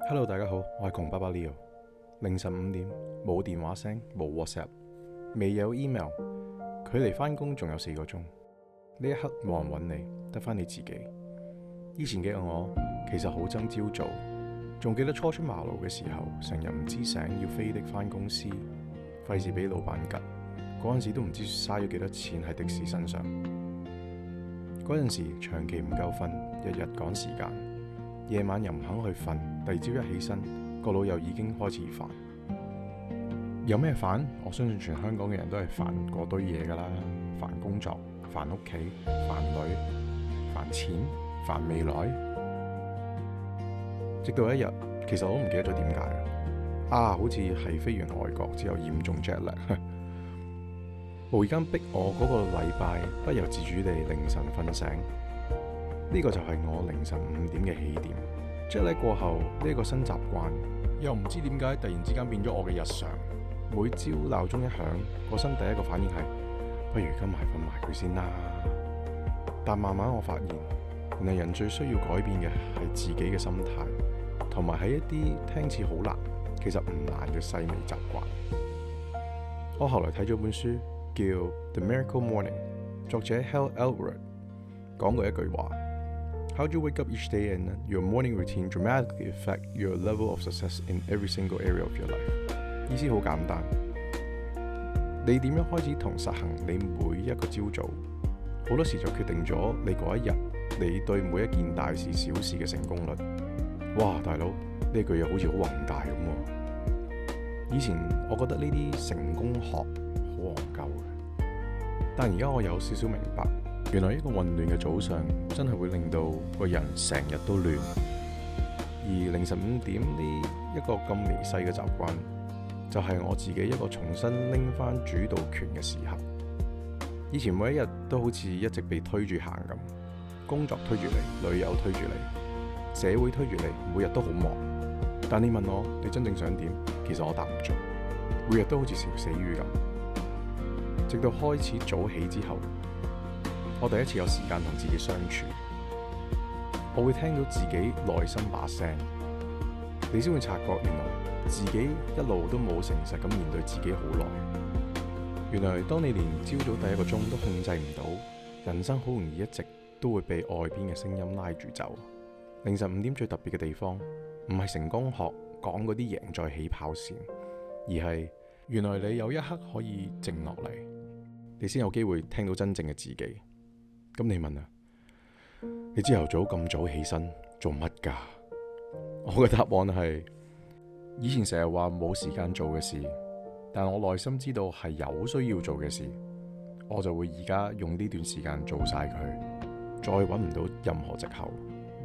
Hello，大家好，我係窮爸爸 Leo。凌晨5點，冇電話聲，冇 WhatsApp，未有 email，距離返工仲有4個鐘。呢一刻冇人揾你，得返你自己。以前嘅我其實好憎朝早，仲記得初出茅廬嘅時候，成日唔知醒要飛的返公司，費事俾老闆吉。嗰陣時都唔知嘥咗幾多錢喺的士身上。嗰陣時長期唔夠瞓，日日趕時間，夜晚又唔肯去瞓，第二朝一起身，個腦又已經開始煩。有咩煩？我相信全香港嘅人都係煩嗰堆嘢㗎啦，煩工作、煩屋企、煩女、煩錢、煩未來。直到一日，其實我都唔記得咗點解好似係飛完外國之後嚴重 jet lag，無意間逼我嗰個禮拜不由自主地凌晨瞓醒。呢個就係我凌晨5點嘅起點。jet lag過後呢個新習慣，又唔知點解突然之間變咗我嘅日常。每朝鬧鐘一響，個身第一個反應係不如今晚瞓埋佢先啦。但慢慢我發現，原來人最需要改變嘅係自己嘅心態，同埋係一啲聽似好難，其實唔難嘅細微習慣。我後來睇咗本書叫《The Miracle Morning》，作者 Hal Elrod 講過一句話：How do you wake up each day and your morning routine dramatically affect your level of success in every single area of your life。意思好簡單，你點樣開始同實行你每一個朝早，好多時就決定咗你嗰一日你對每一件大事小事嘅成功率。哇，大佬，呢句嘢好似好宏大咁喎。以前我覺得呢啲成功學好戇鳩嘅，但而家我有少少明白，原來一個混亂嘅早上真係會令到個人成日都亂。而凌晨5點呢一個咁微細嘅習慣，就係我自己一個重新拎翻主導權嘅時刻。以前每一日都好似一直被推住行咁，工作推住你，女友推住你，社會推住你，每日都好忙。但你問我你真正想點，其實我答唔出。每日都好似條死魚咁。直到開始早起之後，我第一次有時間同自己相處，我會聽到自己內心把聲，你先會察覺原來自己一路都冇誠實咁面對自己好耐。原來當你連朝早第一個鐘都控制唔到，人生好容易一直都會被外邊嘅聲音拉住走。凌晨5點最特別嘅地方，唔係成功學講嗰啲贏在起跑線，而係原來你有一刻可以靜落嚟，你先有機會聽到真正嘅自己。咁你問啊，你朝頭早咁早起身做乜㗎？我嘅答案係，以前成日話冇時間做嘅事，但我內心知道係有需要做嘅事，我就會而家用呢段時間做晒佢，再揾唔到任何藉口。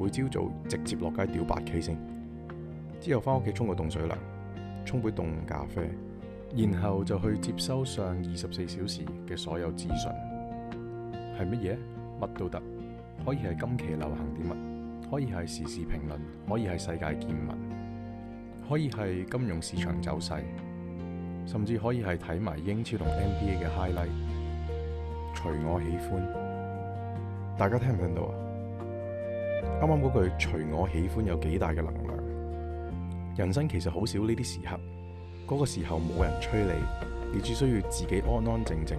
每朝早直接落街屌8K 先，之後返屋企沖個凍水涼，沖杯凍咖啡，然後就去接收上24小時嘅所有資訊。係乜嘢？乜都得，可以係今期流行啲乜，可以係時事評論，可以係世界見聞，可以係金融市場走勢，甚至可以係睇埋英超同 NBA 嘅 highlight， 隨我喜歡。大家聽唔聽到啊？啱啱嗰句隨我喜歡有幾大嘅能量？人生其實好少呢啲時刻，嗰個時候冇人催你，你只需要自己安安靜靜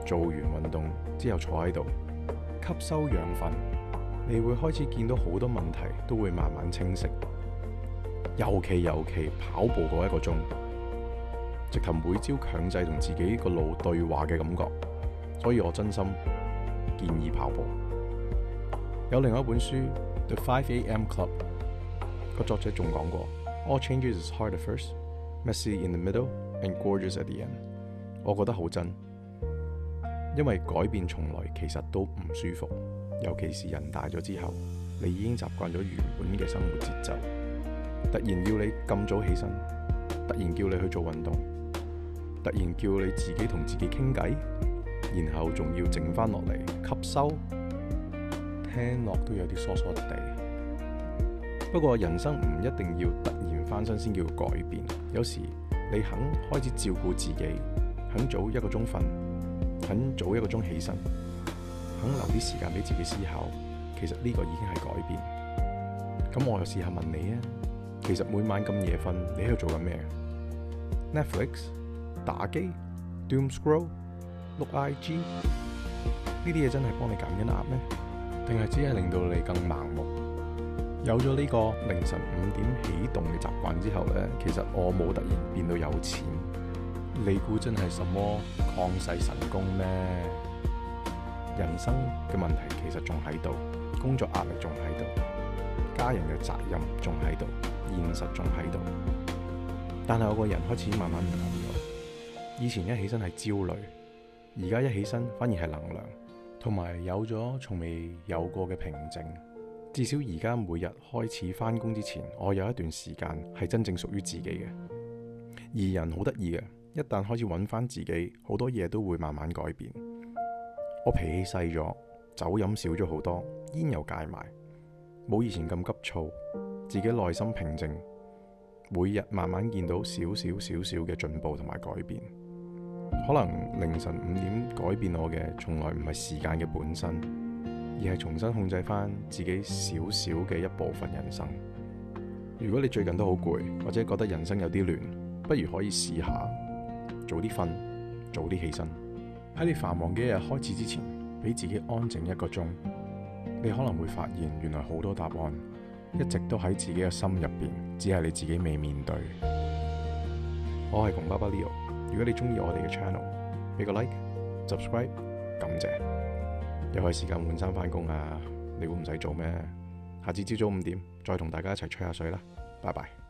做完運動之後坐喺度吸收養分，你會開始見到好多問題都會慢慢清晰。尤其跑步嗰1個鐘，直頭每朝強制同自己個腦對話嘅感覺，所以我真心建議跑步。有另外一本書《The 5 AM Club》，個作者仲講過 All changes is hard at first, messy in the middle, and gorgeous at the end。我覺得好真，因為改變從來其實都唔舒服，尤其是人大咗之後，你已經習慣咗原本嘅生活節奏。突然要你咁早起身，突然叫你去做運動，突然叫你自己同自己傾偈，然後仲要靜翻落嚟吸收，聽落都有啲疏疏地。不過人生唔一定要突然翻身先叫改變，有時你肯開始照顧自己，肯早1個鐘瞓，肯早1個鐘起身，肯留啲時間俾自己思考，其實呢個已經係改變。咁我又試下問你啊，其實每晚咁夜瞓，你喺度做緊咩？Netflix、打機、Doom Scroll、碌 IG，呢啲嘢真係幫你減緊壓咩？定係只係令到你更盲目？有咗呢個凌晨5點起動嘅習慣之後呢，其實我冇突然變到有錢。你估真係什麼曠世神功咩？人生嘅問題其實仲喺度，工作壓力仲喺度，家人嘅責任仲喺度，現實仲喺度。但係我個人開始慢慢唔同咗。以前一起身係焦慮，而家一起身反而係能量，同埋有咗從未有過嘅平靜。至少而家每日開始返工之前，我有一段時間係真正屬於自己嘅。而人好得意嘅，一旦開始揾返自己，好多嘢都會慢慢改變。我脾氣細咗，酒飲少咗好多，煙又戒埋，冇以前咁急躁，自己內心平靜，每日慢慢見到少少嘅進步同埋改變。可能凌晨5點改變我嘅，從來唔係時間嘅本身，而係重新控制翻自己少嘅一部分人生。如果你最近都好攰，或者覺得人生有啲亂，不如可以試下早啲瞓，早啲起身。喺你繁忙嘅一日開始之前，俾自己安靜1個鐘，你可能會發現原來好多答案一直都喺自己嘅心入邊，只係你自己未面對。我係窮爸爸 Leo， 如果你中意我哋嘅 channel， 俾個 like、subscribe， 感謝。又係時間換衫返工啊！你估唔使做咩？下次朝早5點再同大家一齊吹下水啦，拜拜。